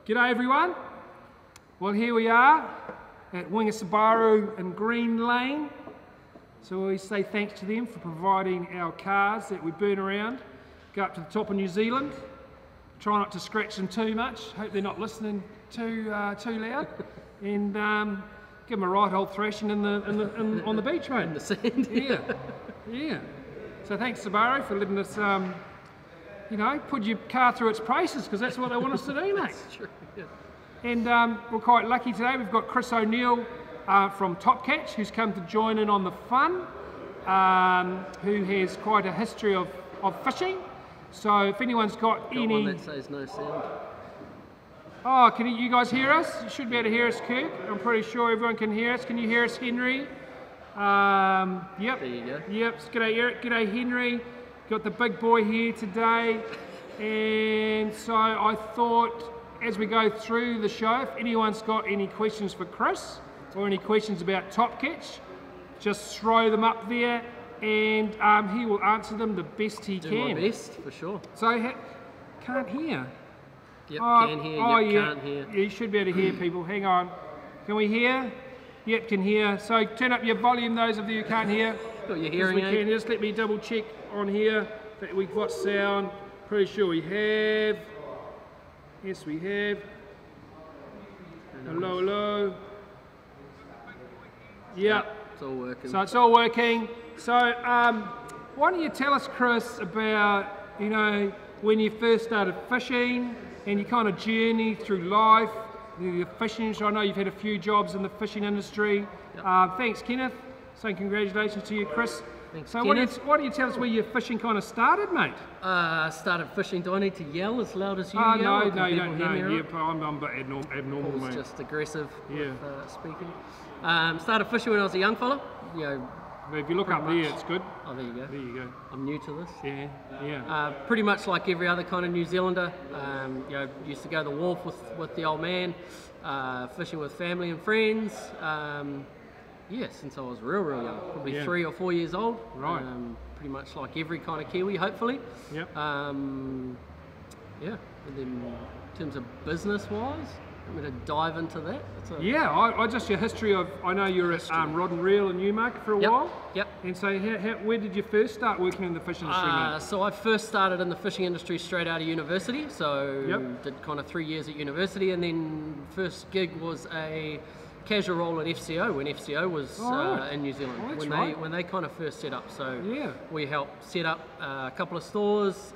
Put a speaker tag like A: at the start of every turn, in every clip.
A: G'day everyone. Well, here we are at Winga Subaru in Green Lane. So we say thanks to them for providing our cars that we burn around, go up to the top of New Zealand. Try not to scratch them too much. Hope they're not listening too loud. And give them a right old thrashing on the beach, mate.
B: In the sand.
A: Yeah. So thanks Subaru for letting us, put your car through its paces, because that's what they want us to do, mate.
B: That's true. Yeah.
A: And we're quite lucky today. We've got Chris Oneil from Topcatch, who's come to join in on the fun, who has quite a history of fishing. So if anyone's got any...
B: one that says no sound.
A: Oh, can you guys hear us? You should be able to hear us, Kirk. I'm pretty sure everyone can hear us. Can you hear us, Henry? Yep.
B: There you go.
A: Yep. G'day, Eric. G'day, Henry. Got the big boy here today. And so I thought, as we go through the show, if anyone's got any questions for Chris or any questions about Topcatch, just throw them up there and he will answer them the best he can.
B: Do my best, for sure.
A: So, can't hear.
B: Yep, can hear, can't hear.
A: Yeah, you should be able to hear people. Hang on. Can we hear? Yep, can hear. So turn up your volume, those of you who can't hear.
B: Got your hearing aid?
A: Just let me double check on here that we've got sound. Pretty sure we have. Yes, we have. Hello, hello. Yep.
B: It's all working.
A: So it's all working. So why don't you tell us, Chris, about, when you first started fishing and your kind of journey through life, your fishing. So I know you've had a few jobs in the fishing industry. Yep. Thanks, Kenneth. Saying congratulations to you, Chris.
B: Thanks,
A: so
B: Kenneth.
A: why don't you tell us where your fishing kind of started, mate?
B: Started fishing. Do I need to yell as loud as you
A: yell?
B: No,
A: you don't. I'm a bit abnormal, mate.
B: Just aggressive with speaking.
A: Yeah.
B: Started fishing when I was a young fella.
A: But if you look up there, it's good.
B: Oh, there you go.
A: There you go.
B: I'm new to this.
A: Yeah.
B: Pretty much like every other kind of New Zealander. Used to go to the wharf with the old man, fishing with family and friends. Since I was real young, probably 3 or 4 years old.
A: Right.
B: Pretty much like every kind of Kiwi, hopefully.
A: Yep.
B: And then in terms of business-wise, I'm going to dive into that.
A: I just your history of, I know you're at Rod and Reel in Newmarket for a while.
B: Yep.
A: And so where did you first start working in the fishing industry, mate?
B: So I first started in the fishing industry straight out of university. So did kind of 3 years at university, and then first gig was a casual role at FCO when FCO was in New Zealand, when they kind of first set up. So we helped set up a couple of stores,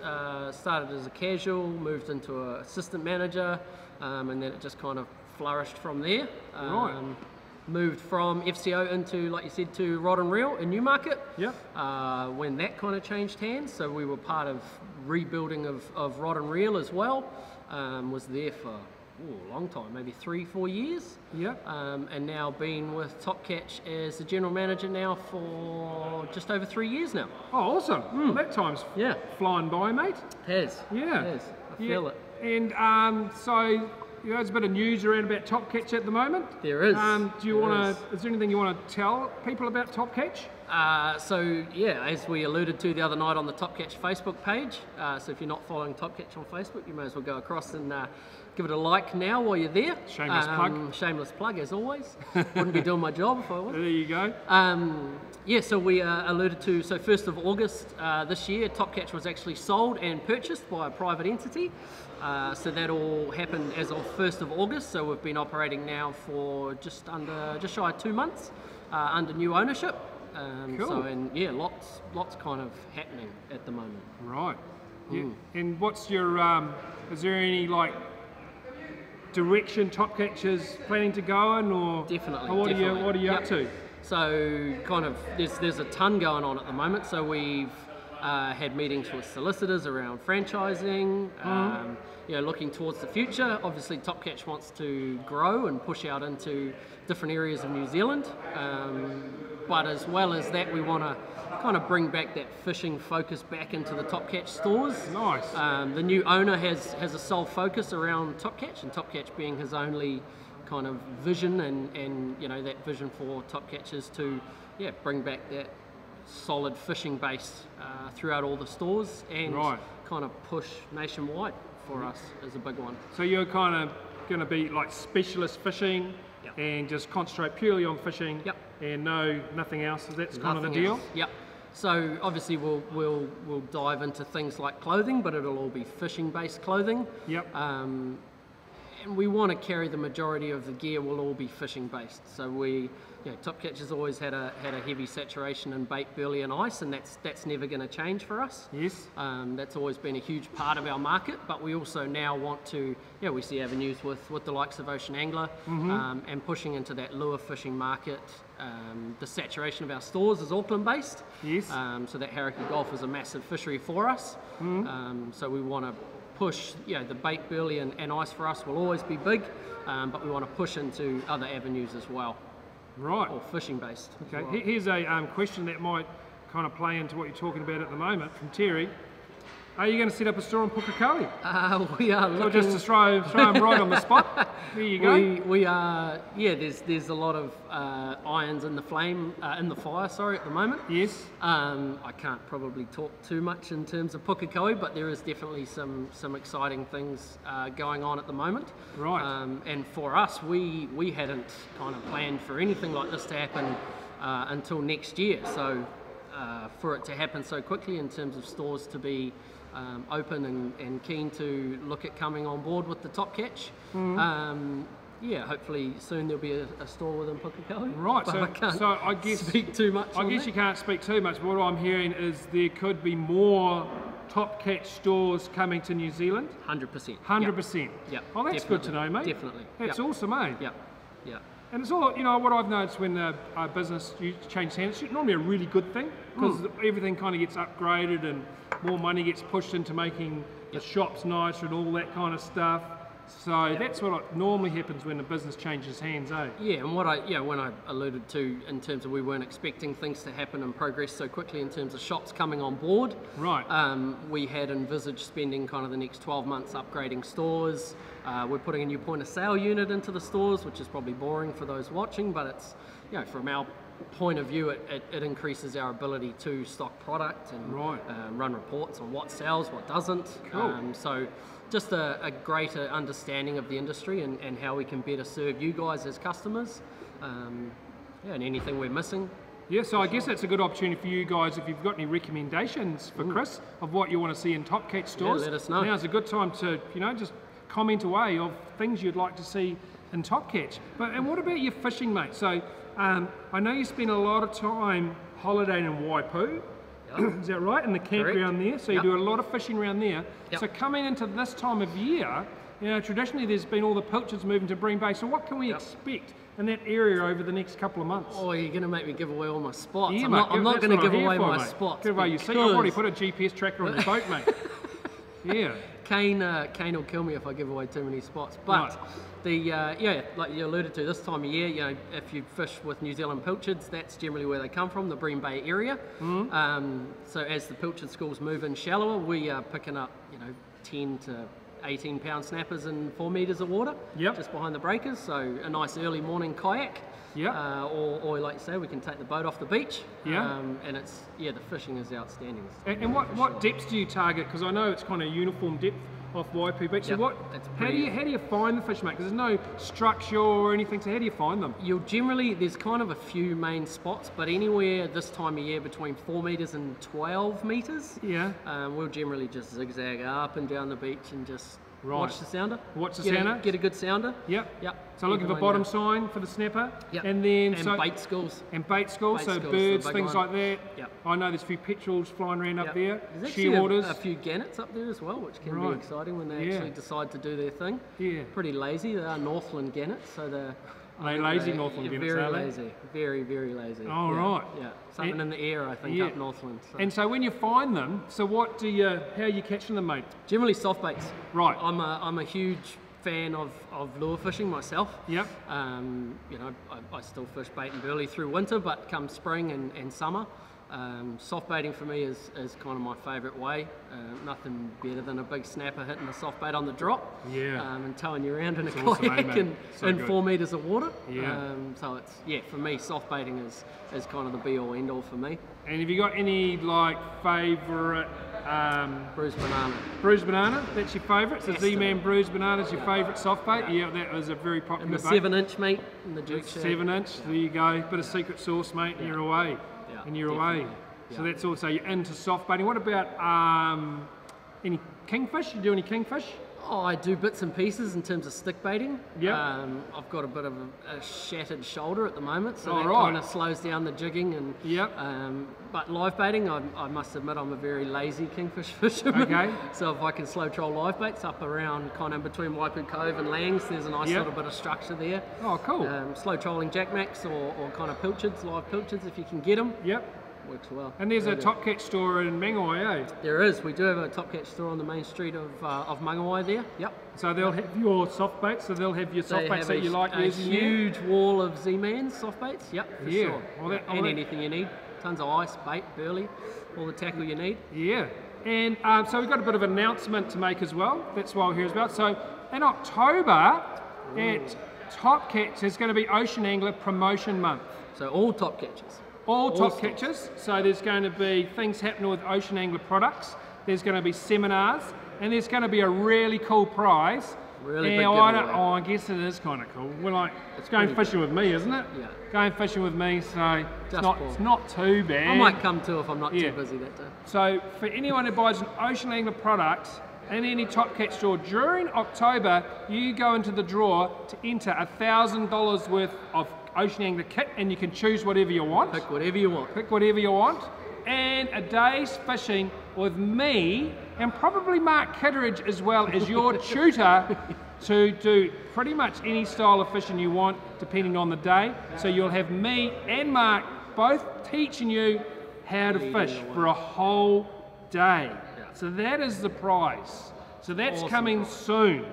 B: started as a casual, moved into an assistant manager, and then it just kind of flourished from there. Moved from FCO into, like you said, to Rod and Reel in Newmarket. When that kind of changed hands, so we were part of rebuilding of Rod and Reel as well. Was there for a long time, maybe 3-4 years. And now been with Topcatch as the general manager now for just over 3 years now.
A: Oh, awesome. That time's flying by, mate.
B: It has. I feel it.
A: And so there's a bit of news around about Topcatch at the moment.
B: There is.
A: Is there anything you want to tell people about Topcatch?
B: As we alluded to the other night on the Topcatch Facebook page, so if you're not following Topcatch on Facebook, you may as well go across and give it a like now while you're there.
A: Shameless plug.
B: Shameless plug, as always. Wouldn't be doing my job if I was.
A: There you go.
B: So we alluded to, so 1st of August this year, Topcatch was actually sold and purchased by a private entity. So that all happened as of 1st of August. So we've been operating now for just shy of 2 months under new ownership.
A: Cool.
B: So lots kind of happening at the moment.
A: Right. Yeah. And what's your is there any direction Topcatch is planning to go in, or
B: definitely?
A: Or what are you up to?
B: So kind of there's a ton going on at the moment. So we've had meetings with solicitors around franchising. Looking towards the future. Obviously, Topcatch wants to grow and push out into different areas of New Zealand. But as well as that, we want to kind of bring back that fishing focus back into the Topcatch stores.
A: Nice.
B: The new owner has a sole focus around Topcatch, and Topcatch being his only kind of vision, and that vision for Topcatch is to bring back that solid fishing base throughout all the stores and kind of push nationwide for us is a big one.
A: So you're kind of going to be like specialist fishing and just concentrate purely on fishing and nothing else. So that's kind of the deal.
B: Yep. So obviously we'll dive into things like clothing, but it'll all be fishing-based clothing.
A: Yep.
B: And we want to carry the majority of the gear will all be fishing-based. So Topcatch has always had a heavy saturation in bait, burley, and ice, and that's never going to change for us.
A: Yes.
B: That's always been a huge part of our market, but we also now want to, we see avenues with the likes of Ocean Angler and pushing into that lure fishing market. The saturation of our stores is Auckland-based.
A: Yes.
B: So that Hauraki Gulf is a massive fishery for us. So we want to push, the bait, burley, and ice for us will always be big, but we want to push into other avenues as well.
A: Right.
B: Or fishing based.
A: Okay,
B: well.
A: Here's a question that might kind of play into what you're talking about at the moment from Terry. Are you going to set up a store in Pukekohe?
B: We are looking...
A: So just to throw him right on the spot. There you go.
B: We are, there's a lot of irons in the flame, in the fire, at the moment.
A: Yes.
B: I can't probably talk too much in terms of Pukekohe, but there is definitely some exciting things going on at the moment.
A: Right.
B: And for us, we hadn't kind of planned for anything like this to happen until next year. So for it to happen so quickly in terms of stores to be open and keen to look at coming on board with the Topcatch. Hopefully soon there'll be a store within Pukekohe.
A: Right,
B: so I guess speak too much.
A: I guess you can't speak too much, but what I'm hearing is there could be more Topcatch stores coming to New Zealand.
B: 100%.
A: 100%.
B: Yeah.
A: Oh, that's good to know, mate.
B: Definitely.
A: That's awesome, mate.
B: Yeah. Yeah.
A: And it's all, what I've noticed when a business changes hands, it's normally a really good thing, because everything kind of gets upgraded and more money gets pushed into making the shops nicer and all that kind of stuff. So that's what normally happens when a business changes hands, eh?
B: Yeah, and when I alluded to in terms of we weren't expecting things to happen and progress so quickly in terms of shops coming on board.
A: Right.
B: We had envisaged spending kind of the next 12 months upgrading stores. We're putting a new point of sale unit into the stores, which is probably boring for those watching, but it's, from our point of view, it increases our ability to stock product and run reports on what sells, what doesn't.
A: Cool.
B: So just a greater understanding of the industry and how we can better serve you guys as customers, and anything we're missing.
A: Yeah, so I guess that's a good opportunity for you guys if you've got any recommendations for Chris of what you want to see in Topcatch stores.
B: Yeah, let us know.
A: Now's a good time to, just comment away of things you'd like to see in Topcatch. And what about your fishing, mate? So I know you spend a lot of time holidaying in Waipu. Is that right? In the campground there. So you do a lot of fishing around there. So coming into this time of year, traditionally there's been all the pilchards moving to Bream Bay. So what can we expect in that area over the next couple of months?
B: Oh, you're going to make me give away all my spots.
A: Yeah,
B: I'm not going to give away my spots.
A: Give away your seat. I've already put a GPS tracker on the boat, mate. Yeah.
B: Kane will kill me if I give away too many spots. But like you alluded to, this time of year, if you fish with New Zealand pilchards, that's generally where they come from, the Bream Bay area. So as the pilchard schools move in shallower, we are picking up, 10 to 18 pound snappers in 4 metres of water, just behind the breakers. So a nice early morning kayak. Or like you say, we can take the boat off the beach. And it's the fishing is outstanding.
A: And what depths do you target? Because I know it's kind of uniform depth off Waipu Beach. So how do you find the fish, mate? Because there's no structure or anything. So how do you find them?
B: There's kind of a few main spots, but anywhere this time of year between 4 metres and 12 metres. We'll generally just zigzag up and down the beach and just watch the sounder. Get a good sounder. So looking for bottom sign for the snapper.
A: And then
B: bait schools.
A: And bait schools, so birds, things like that. I know there's a few petrels flying around up there.
B: There's actually a few gannets up there as well, which can be exciting when they actually decide to do their thing. Pretty lazy. They are Northland gannets, so they're
A: lazy Northland gannets,
B: very lazy. Very, very lazy.
A: Right.
B: Something in the air, I think, up Northland. So.
A: And so when you find them, so how are you catching them, mate?
B: Generally soft baits.
A: Right.
B: I'm a huge fan of lure fishing myself. I still fish bait and burley through winter, but come spring and summer, soft baiting for me is kind of my favourite way. Nothing better than a big snapper hitting a soft bait on the drop. And towing you around in a kayak in 4 metres of water. So it's for me, soft baiting is kind of the be all end all for me.
A: And have you got any favourite
B: Bruised banana.
A: Bruised banana, that's your favourite. So Z-Man Bruised Banana is your favourite soft bait. Yeah, that was a very popular
B: And the
A: bait.
B: 7-inch, mate, in the jerk shake.
A: 7-inch, there you go. Bit of secret sauce, mate, and you're away.
B: Yeah,
A: And you're
B: definitely.
A: away.
B: Yeah.
A: So that's also, you're into soft baiting. What about any kingfish? You do any kingfish?
B: Oh, I do bits and pieces in terms of stick baiting.
A: Yep.
B: I've got a bit of a shattered shoulder at the moment, so that
A: right.
B: kind of slows down the jigging. And
A: Yep.
B: but live baiting, I must admit, I'm a very lazy kingfish fisherman.
A: Okay.
B: So if I can slow troll live baits up around kind of between Waipu Cove and Langs, there's a nice
A: Yep.
B: little bit of structure there.
A: Oh, cool.
B: Slow trolling jackmacks or kind of pilchards, live pilchards if you can get them.
A: Yep.
B: Works well.
A: And there's a
B: Very good.
A: Topcatch store in Mangawai, eh?
B: There is. We do have a Topcatch store on the main street of Mangawai there. Yep.
A: So they'll have your soft baits, so they'll have your soft
B: They
A: baits
B: have
A: that you like
B: a
A: using there.
B: huge wall of Z-Man's soft baits. Yep, for
A: Yeah.
B: sure.
A: Well,
B: And anything you need. Tons of ice, bait, burley, all the tackle you need.
A: Yeah, and so we've got a bit of an announcement to make as well. That's why we're here as well. So in October at Topcatch, there's going to be Ocean Angler Promotion Month.
B: So all top catches.
A: All top
B: sorts.
A: catches. So there's going to be things happening with Ocean Angler products. There's going to be seminars, and there's going to be a really cool prize.
B: Really big
A: now,
B: giveaway.
A: I guess it is kind of cool. We're like,
B: It's
A: going
B: pretty
A: fishing with me, isn't it?
B: Yeah.
A: Going fishing with me, so
B: Just
A: it's not too bad.
B: I might come too if I'm not
A: Yeah.
B: too busy that day.
A: So for anyone who buys an Ocean Angler product in any Topcatch store during October, you go into the draw to enter $1,000 worth of Ocean Angler kit, and you can choose whatever you want.
B: Pick whatever you want.
A: Pick whatever you want. And a day's fishing with me and probably Mark Kitteridge as well as your tutor to do pretty much any style of fishing you want depending on the day. So you'll have me and Mark both teaching you how to fish for a whole day. So that is the prize. So that's
B: Awesome.
A: coming soon.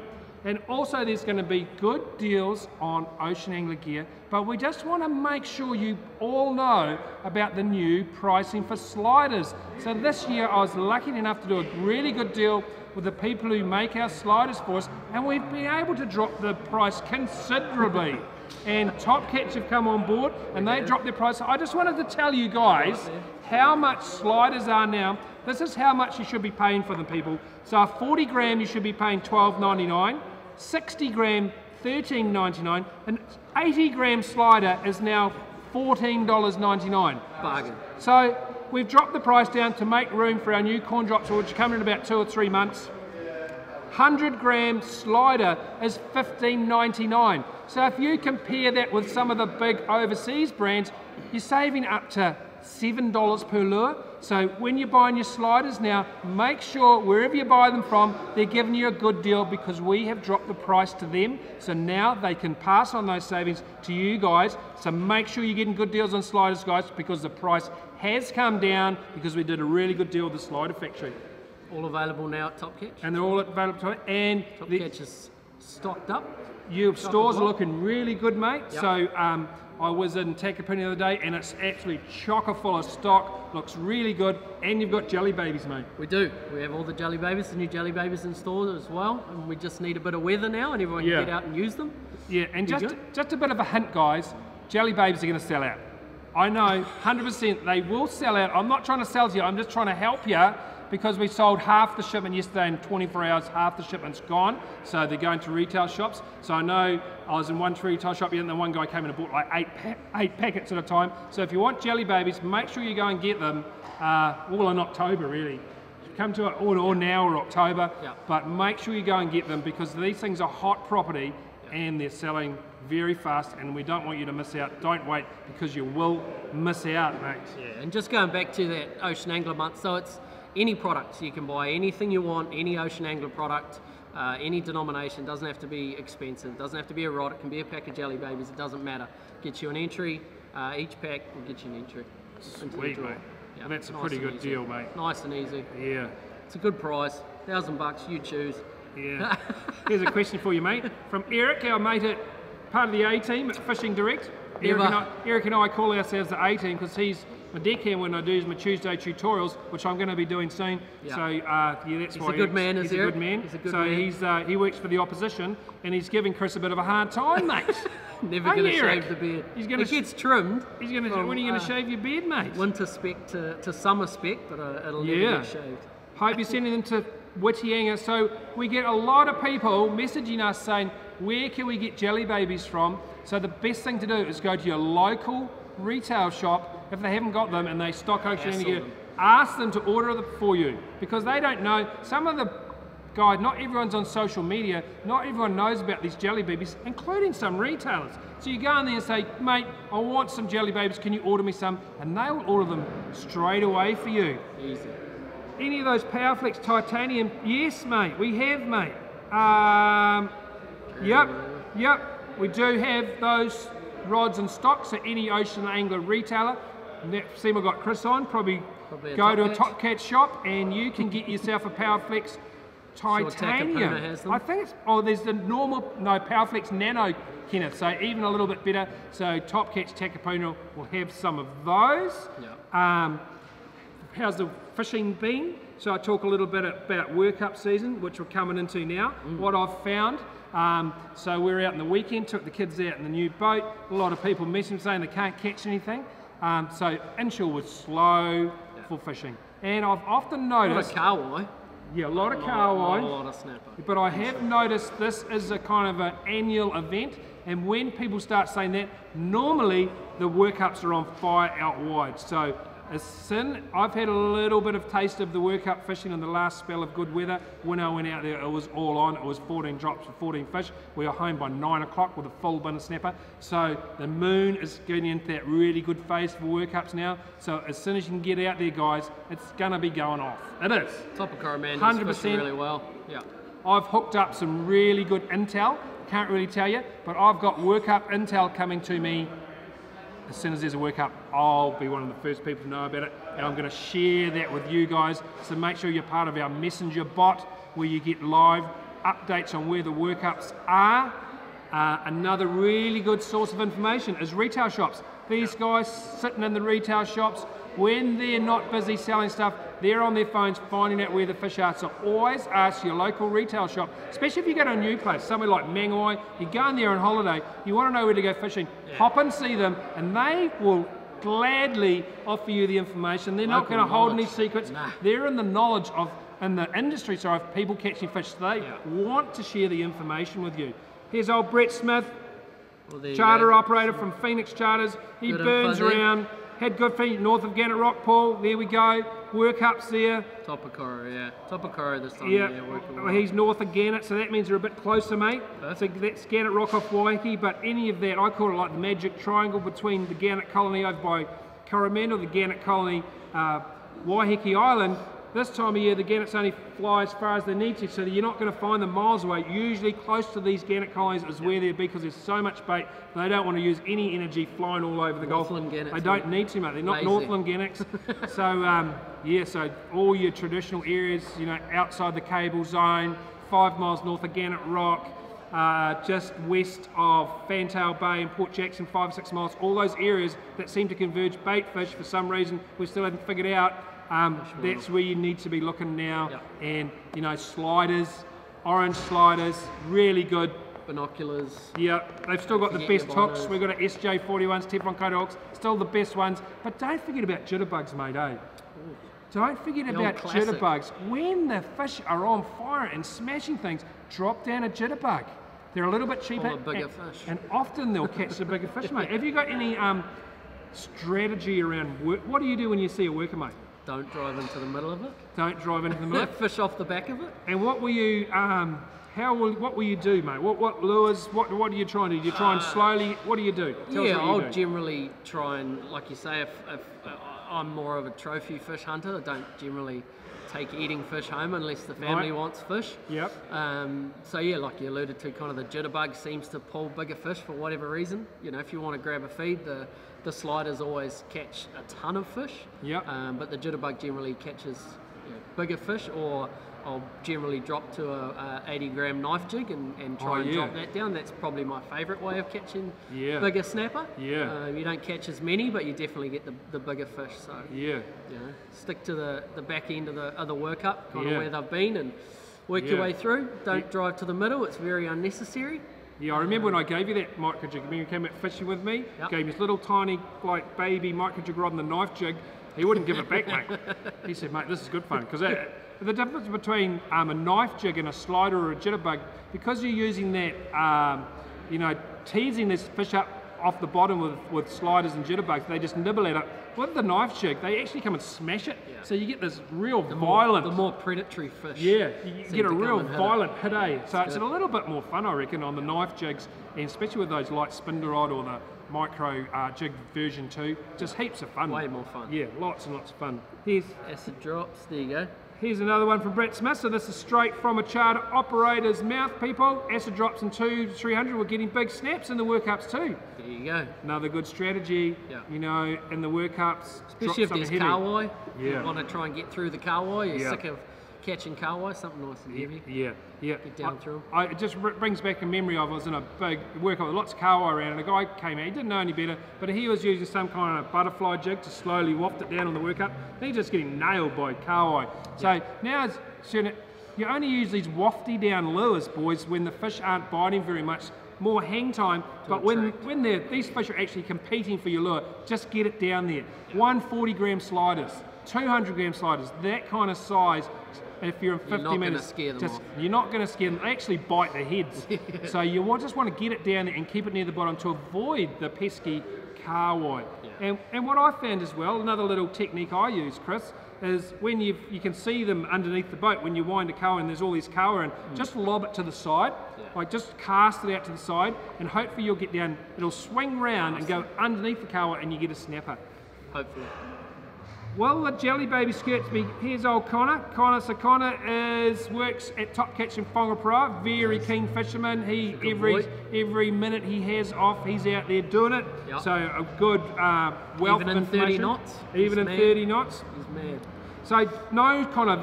A: And also there's going to be good deals on Ocean Angler gear, but we just want to make sure you all know about the new pricing for sliders. So this year I was lucky enough to do a really good deal with the people who make our sliders for us, and we've been able to drop the price considerably. And Topcatch have come on board and they dropped their price. So I just wanted to tell you guys how much sliders are now. This is how much you should be paying for them, people. So a 40 gram you should be paying $12.99, 60 gram $13.99, an 80 gram slider is now $14.99.
B: Bargain.
A: So we've dropped the price down to make room for our new corn drops, which are coming in about 2 or 3 months. 100 gram slider is $15.99. So if you compare that with some of the big overseas brands, you're saving up to $7 per lure. So when you're buying your sliders now, make sure wherever you buy them from, they're giving you a good deal because we have dropped the price to them. So now they can pass on those savings to you guys. So make sure you're getting good deals on sliders, guys, because the price has come down because we did a really good deal with the Slider Factory.
B: All available now at Topcatch.
A: And they're all available. And
B: Topcatch is stocked up.
A: your stores are looking really good, mate.
B: Yep.
A: So I was in Takapuna the other day and it's actually chocker full of stock, looks really good, and you've got jelly babies, mate.
B: We do. We have all the jelly babies, the new jelly babies in stores as well, and we just need a bit of weather now and everyone can get out and use them.
A: Yeah, and
B: Be
A: just a bit of a hint, guys, jelly babies are going to sell out. I know, 100% they will sell out. I'm not trying to sell to you, I'm just trying to help you, because we sold half the shipment yesterday in 24 hours, half the shipment's gone, so they're going to retail shops. So I know I was in one retail shop and then one guy came in and bought like eight packets at a time. So if you want jelly babies, make sure you go and get them all in October, really. Come to it or now or October, but make sure you go and get them because these things are hot property and they're selling very fast, and we don't want you to miss out. Don't wait, because you will miss out, mate.
B: Yeah, and just going back to that Ocean Angler month, so it's any products. You can buy anything you want, any Ocean Angler product, any denomination. Doesn't have to be expensive, doesn't have to be a rod, it can be a pack of jelly babies, it doesn't matter. Get you an entry, each pack will get you an entry.
A: Sweet, mate.
B: Yeah,
A: And that's a
B: nice
A: pretty
B: and
A: good
B: easy.
A: deal, mate.
B: Nice and easy.
A: Yeah.
B: It's a good price, $1,000, you choose.
A: Yeah. Here's a question for you, mate. From Eric, our mate at part of the A-team at Fishing Direct. Eric and I call ourselves the A-team because he's my deckhand when I do my Tuesday tutorials, which I'm going to be doing soon.
B: Yeah.
A: So that's
B: He's
A: why
B: a good man,
A: he's
B: is
A: a
B: Eric?
A: good man.
B: He's a good
A: so
B: man.
A: he works for the opposition, and he's giving Chris a bit of a hard time, mate.
B: Never going to shave the beard. It gets trimmed.
A: He's going to. When are you going to shave your beard, mate?
B: Winter spec to summer spec, but it'll never get shaved.
A: Hope you're sending them to Whitianga. So we get a lot of people messaging us saying, where can we get jelly babies from? So the best thing to do is go to your local retail shop if they haven't got them and they stock Oceania. Ask them to order them for you because they don't know. Some of the guys, not everyone's on social media, not everyone knows about these jelly babies, including some retailers. So you go in there and say, mate, I want some jelly babies, can you order me some? And they will order them straight away for you.
B: Easy.
A: Any of those Powerflex titanium? Yes, mate, we have, mate. Yep, we do have those rods in stock, so any ocean angler retailer. See, we've got Chris on, probably go to a Topcatch shop and you can get yourself a Powerflex titanium. I think it's, there's the normal, Powerflex Nano Kenneth, so even a little bit better. So Topcatch Takapuna will have some of those. Yep. How's the fishing been? So I talk a little bit about workup season, which we're coming into now. What I've found. So we're out in the weekend, took the kids out in the new boat. A lot of people messaging saying they can't catch anything. So inshore was slow for fishing. And I've often noticed...
B: A lot of kahawai.
A: Yeah, a lot of kahawai.
B: A lot of snapper.
A: But I have noticed this is a kind of an annual event, and when people start saying that, normally the workups are on fire out wide. So I've had a little bit of taste of the workup fishing in the last spell of good weather. When I went out there, it was all on. It was 14 drops for 14 fish. We were home by 9 o'clock with a full bin of snapper. So the moon is getting into that really good phase for workups now. So as soon as you can get out there, guys, it's going to be going off. It is.
B: Topcatch, man,
A: 100%.
B: fishing really well. Yeah.
A: I've hooked up some really good intel. Can't really tell you, but I've got workup intel coming to me. As soon as there's a workup, I'll be one of the first people to know about it, and I'm going to share that with you guys. So make sure you're part of our messenger bot where you get live updates on where the workups are. Another really good source of information is retail shops. These guys sitting in the retail shops, when they're not busy selling stuff, they're on their phones finding out where the fish are. So always ask your local retail shop, especially if you go to a new place, somewhere like Mangawai, you go in there on holiday, you want to know where to go fishing, hop and see them, and they will gladly offer you the information. They're not going to hold any secrets. They're in the knowledge of, in the industry, so of people catching fish. So they want to share the information with you. Here's old Brett Smith, charter operator from Phoenix Charters. He burns around. Had good feet north of Gannett Rock, Paul. There we go. Workups there.
B: Topcatch, yeah. Topcatch this time.
A: Yeah, he's north of Gannett, so that means they're a bit closer, mate. So that's Gannett Rock off Waiheke, but any of that, I call it like the magic triangle between the Gannett colony over by Coromandel, the Gannett colony, Waiheke Island. This time of year, the gannets only fly as far as they need to, so you're not going to find them miles away. Usually close to these gannet colonies is where they'll be because there's so much bait. They don't want to use any energy flying all over the Gulf. They don't need to, mate. They're not Northland gannets. So, so all your traditional areas, outside the cable zone, 5 miles north of Gannett Rock, just west of Fantail Bay and Port Jackson, 5 or 6 miles, all those areas that seem to converge bait fish for some reason we still haven't figured out. That's where you need to be looking now. And sliders, orange sliders, really good.
B: Binoculars.
A: Yeah, they've still got the best hooks. We've got SJ41s, Teflon coated hooks, still the best ones. But don't forget about jitterbugs, mate, eh? Don't forget about jitterbugs. When the fish are on fire and smashing things, drop down a jitterbug. They're a little bit cheaper.
B: Bigger fish.
A: And often they'll catch the bigger fish, mate. Have you got any strategy around work? What do you do when you see a worker, mate?
B: Don't drive into the middle of it.
A: Don't drive into the middle.
B: Fish off the back of it.
A: And what will you? What will you do, mate? What lures? What are you trying to do? Do you try and slowly? What do you do? Tell us what you do.
B: Generally try and, like you say, if I'm more of a trophy fish hunter, I don't generally take eating fish home unless the family wants fish.
A: Yep.
B: So yeah, like you alluded to, kind of the jitterbug seems to pull bigger fish for whatever reason. If you want to grab a feed, the sliders always catch a ton of fish.
A: Yep.
B: But the jitterbug generally catches bigger fish, or I'll generally drop to a 80-gram knife jig and try and drop that down. That's probably my favourite way of catching bigger snapper.
A: Yeah.
B: You don't catch as many, but you definitely get the bigger fish. So stick to the back end of the workup, kind of where they've been, and work your way through. Don't drive to the middle. It's very unnecessary.
A: Yeah, I remember when I gave you that micro jig, when you came out fishing with me, gave me this little tiny, like, baby micro jig rod and the knife jig. He wouldn't give it back, mate. He said, mate, this is good fun, because the difference between a knife jig and a slider or a jitterbug, because you're using that, you know, teasing this fish up off the bottom with sliders and jitterbugs, they just nibble at it. With the knife jig, they actually come and smash it, so you get this real violent...
B: The more predatory fish.
A: Yeah, you get a real violent hit, eh? So it's
B: good.
A: a little bit more fun, I reckon, on the knife jigs, and especially with those light spindle rod or the micro jig version 2. Just heaps of fun.
B: Way more fun.
A: Yeah, lots and lots of fun. Here's
B: acid drops, there you go.
A: Here's another one from Brett Smith. So this is straight from a charter operator's mouth, people. Acid drops in 200-300. We're getting big snaps in the workups too.
B: There you go.
A: Another good strategy, you know, in the workups.
B: Especially if there's kawai.
A: Yeah.
B: You want to try and get through the kawai. You're sick of catching kawai, something nice and heavy.
A: Yeah.
B: Get down through them.
A: It just brings back a memory of I was in a big workup with lots of kawai around, and a guy came out. He didn't know any better, but he was using some kind of butterfly jig to slowly waft it down on the workup. And he's just getting nailed by kawai. So now you only use these wafty down lures, boys, when the fish aren't biting very much. More hang time, but when these fish are actually competing for your lure, just get it down there. 140 gram sliders, 200 gram sliders, that kind of size. If you're in 50 minutes, you're not going to scare them. They actually bite their heads. So you just want to get it down there and keep it near the bottom to avoid the pesky kawai. And what I found as well, another little technique I use, Chris, is when you can see them underneath the boat, when you wind a kawai and there's all these kawai in, just lob it to the side, like just cast it out to the side, and hopefully you'll get down, it'll swing round and go underneath the kawai and you get a snapper.
B: Hopefully.
A: Well, the jelly baby skirts me. Here's old Connor. Connor works at Topcatch in Whangaparāoa. Very keen fisherman. He every minute he has off, he's out there doing it. Yep. So a good wealth
B: even
A: of information.
B: 30 knots.
A: Even in 30 knots.
B: He's mad.
A: So no, Connor.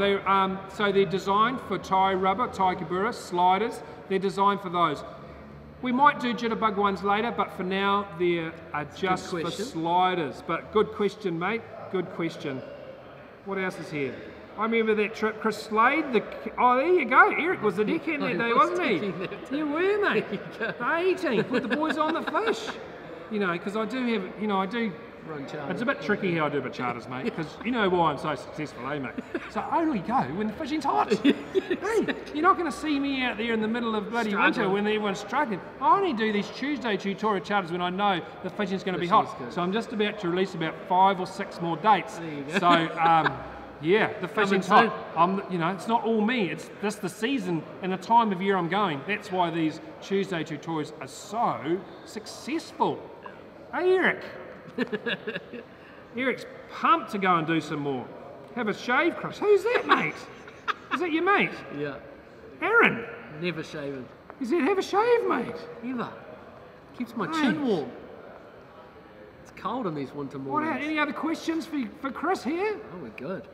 A: They're designed for tie rubber, tie kabura, sliders. They're designed for those. We might do jitterbug ones later, but for now they are just for sliders. But good question, mate. Good question. What else is here? I remember that trip, Chris Slade. Oh, there you go. Eric was the deckhand that day, wasn't he? You were, mate. The 18th with the boys on the fish. You know, because I do run charters. It's a bit tricky how I do my charters, mate, because you know why I'm so successful, eh, mate? So I only go when the fishing's hot. Hey, you're not going to see me out there in the middle of bloody winter when everyone's struggling. I only do these Tuesday tutorial charters when I know the fishing's going to be hot. So I'm just about to release about 5 or 6 more dates.
B: There you go.
A: So yeah, the fishing's hot. You know, it's not all me. It's just the season and the time of year I'm going. That's why these Tuesday tutorials are so successful. Hey, Eric. Eric's pumped to go and do some more. Have a shave, Chris. Who's that, mate? Is that your mate?
B: Yeah.
A: Aaron?
B: Never shaven.
A: He said, have a shave, mate.
B: Never. Keeps my chin warm. It's cold in these winter mornings.
A: Any other questions for Chris here?
B: Oh, we're good.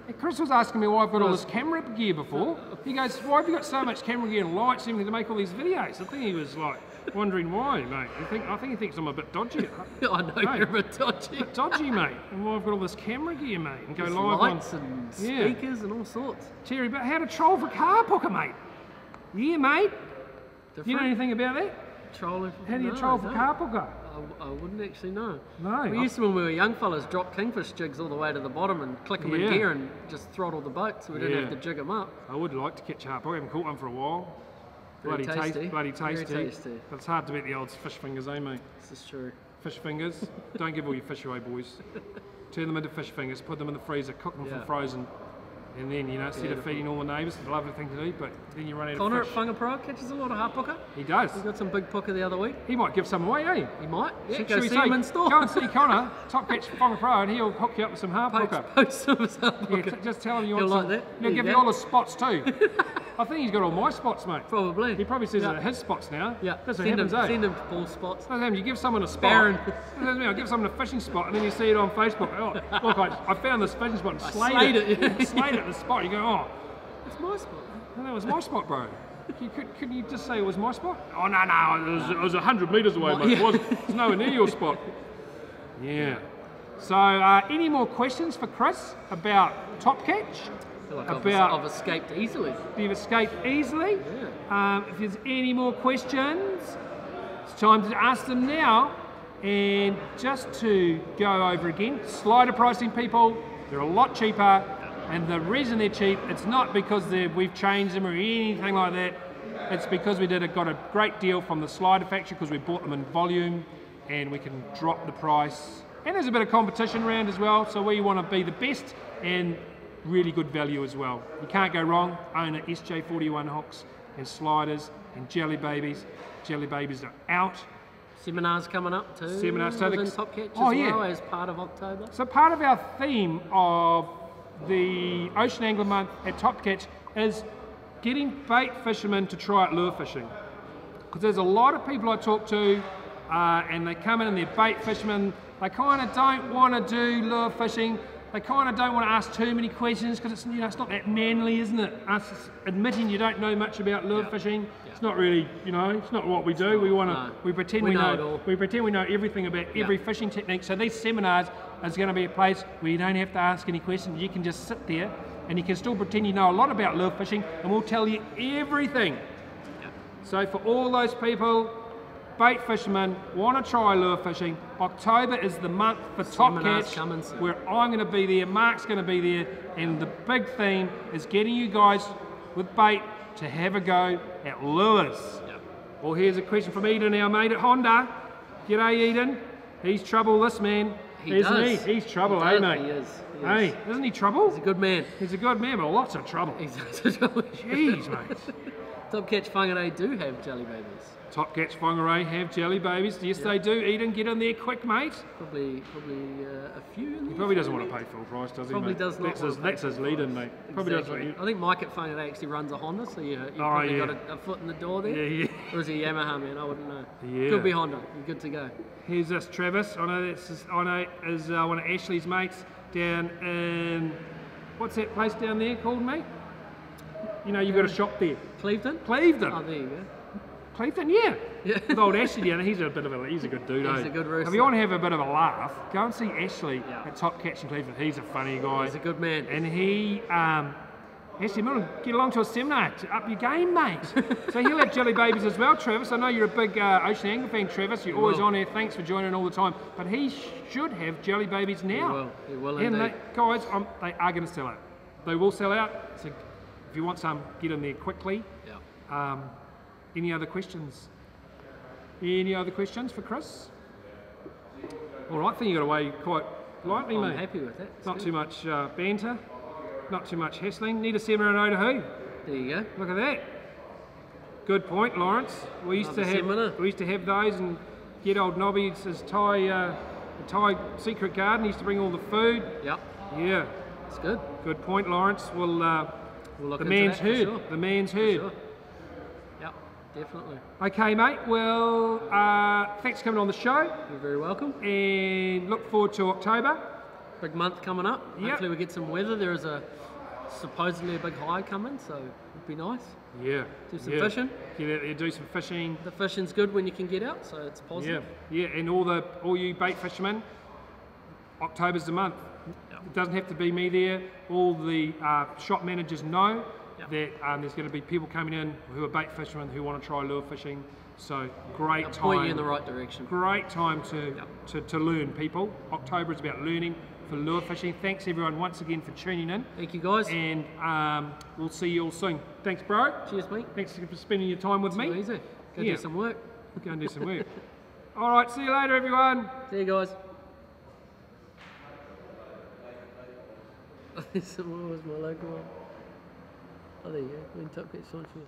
A: Hey, Chris was asking me why I've got all this camera gear before. He goes, why have you got so much camera gear and lights and everything to make all these videos? I think he was like, wondering why, mate. I think he thinks I'm a bit dodgy.
B: I know you're a bit dodgy.
A: A bit dodgy, mate. And why I've got all this camera gear, mate, and go
B: there's
A: live
B: lights and speakers and all sorts.
A: Terry, but how to troll for car pooker, mate? Yeah, mate.
B: Different.
A: You know anything about that?
B: Trolling.
A: How do you troll for car pooker?
B: I wouldn't actually know.
A: No.
B: We used to, when we were young fellas, drop kingfish jigs all the way to the bottom and click them in gear and just throttle the boat so we didn't have to jig them up.
A: I would like to catch a harpooker. I haven't caught one for a while.
B: Bloody tasty.
A: Bloody tasty.
B: Very tasty.
A: But it's hard to beat the old fish fingers, eh, mate?
B: This is true.
A: Fish fingers. Don't give all your fish away, boys. Turn them into fish fingers, put them in the freezer, cook them for frozen. And then, you know, instead of feeding all the neighbours, it's a lovely thing to do, but then you run out of fish.
B: Connor at Whangaparāoa catches a lot of harpooker.
A: He does.
B: He got some big pooker the other week.
A: He might give some away, eh?
B: He might. Yeah,
A: Should
B: go
A: we
B: see him in store.
A: Go and see Connor, Topcatch Whangaparāoa, and he'll hook you up with some harpooker.
B: Post some of his harpooker.
A: Yeah, just tell him you want
B: He'll
A: some.
B: like that.
A: He'll give you all the spots too. I think he's got all my spots, mate.
B: Probably.
A: He probably says they're his spots now.
B: Yeah.
A: That's what happens,
B: send him to Paul's spots.
A: That's what happens. You give someone a spot. I give someone a fishing spot, and then you see it on Facebook. Oh, look, I found this fishing spot and slayed it. Slayed it at the spot. You go, oh.
B: It's my spot.
A: No, that was my spot, bro. Could you just say it was my spot? Oh, no, it was 100 metres away, mate. It was nowhere near your spot. Yeah. So, any more questions for Chris about Topcatch?
B: I've escaped easily.
A: You've escaped easily?
B: Yeah.
A: If there's any more questions, it's time to ask them now. And just to go over again, slider pricing, people, they're a lot cheaper. And the reason they're cheap, it's not because we've changed them or anything like that. It's because we got a great deal from the slider factory because we bought them in volume and we can drop the price. And there's a bit of competition around as well, so we want to be the best and really good value as well. You can't go wrong. Own it, SJ41 hooks and sliders and jelly babies. Jelly babies are out.
B: Seminars coming up too.
A: Seminars, so
B: in Topcatch as well as part of October.
A: So part of our theme of the Ocean Angler Month at Topcatch is getting bait fishermen to try out lure fishing. Because there's a lot of people I talk to and they come in and they're bait fishermen. They kind of don't want to do lure fishing. They kind of don't want to ask too many questions because it's, you know, it's not that manly, isn't it? Us admitting you don't know much about lure fishing. It's not really, you know, it's not what we do. We want to, we pretend we know it all. We pretend we know everything about every fishing technique. So these seminars is going to be a place where you don't have to ask any questions. You can just sit there and you can still pretend you know a lot about lure fishing, and we'll tell you everything. So for all those people, bait fishermen, want to try lure fishing, October is the month for Topcatch, where I'm going to be there, Mark's going to be there, and the big theme is getting you guys with bait to have a go at lures. Well, here's a question from Eden, our mate at Honda. G'day, Eden. He's trouble, this man. Isn't he? He's trouble, eh, mate?
B: He is.
A: Hey, isn't he trouble?
B: He's a good man.
A: He's a good man, but lots of trouble.
B: He's lots of trouble.
A: Jeez, mate.
B: Topcatch Whangarei do have jelly babies.
A: Topcatch Whangarei have jelly babies. Yes, they do. Eden, get in there quick, mate.
B: Probably a few.
A: He probably doesn't want to pay full price, does he?
B: Probably
A: mate?
B: does not.
A: That's his lead-in, mate. Probably
B: exactly.
A: doesn't.
B: I think Mike at Whangarei actually runs a Honda, so you've probably got a foot in the door there. Or is he Yamaha, man? I wouldn't know. Could be Honda. You're good to go. Here's this Travis. I know is one of Ashley's mates down in, what's that place down there called, mate? You know, you've got a shop there. Clevedon? Clevedon. Oh, there you go. Clevedon, yeah. With old Ashley down there, he's a good dude. He's a good rooster. If you want to have a bit of a laugh, go and see Ashley at Topcatch in Clevedon. He's a funny guy. He's a good man. And he, Ashley, get along to a seminar to up your game, mate. So he'll have jelly babies as well, Travis. I know you're a big Ocean Angler fan, Travis. You're always on here. Thanks for joining all the time. But he should have jelly babies now. He will indeed. And guys, they are going to sell out. They will sell out. So if you want some, get in there quickly. Any other questions? Any other questions for Chris? All right, I think you got away quite lightly, mate. I'm happy with that. Not too much banter, not too much hassling. Need a seminar to who? There you go. Look at that. Good point, Lawrence. We used to have those and get old Nobby's his Thai secret garden. He used to bring all the food. Yep. Yeah. That's good. Good point, Lawrence. We'll look the man's heard. Sure. The man's heard. Sure. Yep, definitely. Okay, mate. Well, thanks for coming on the show. You're very welcome. And look forward to October. Big month coming up. Yep. Hopefully we get some weather. There is supposedly a big high coming, so it'd be nice. Yeah. Do some fishing. Get out there, do some fishing. The fishing's good when you can get out, so it's positive. Yeah. Yeah, and all you bait fishermen, October's the month. It doesn't have to be me there. All the shop managers know that there's going to be people coming in who are bait fishermen who want to try lure fishing. So great time. Point you in the right direction. Great time to learn, people. October is about learning for lure fishing. Thanks everyone once again for tuning in. Thank you guys. And we'll see you all soon. Thanks, bro. Cheers, mate. Thanks for spending your time with me. Easy. Go do some work. Go and do some work. All right. See you later, everyone. See you guys. What was my logo on? Oh, there you go. Topcatch.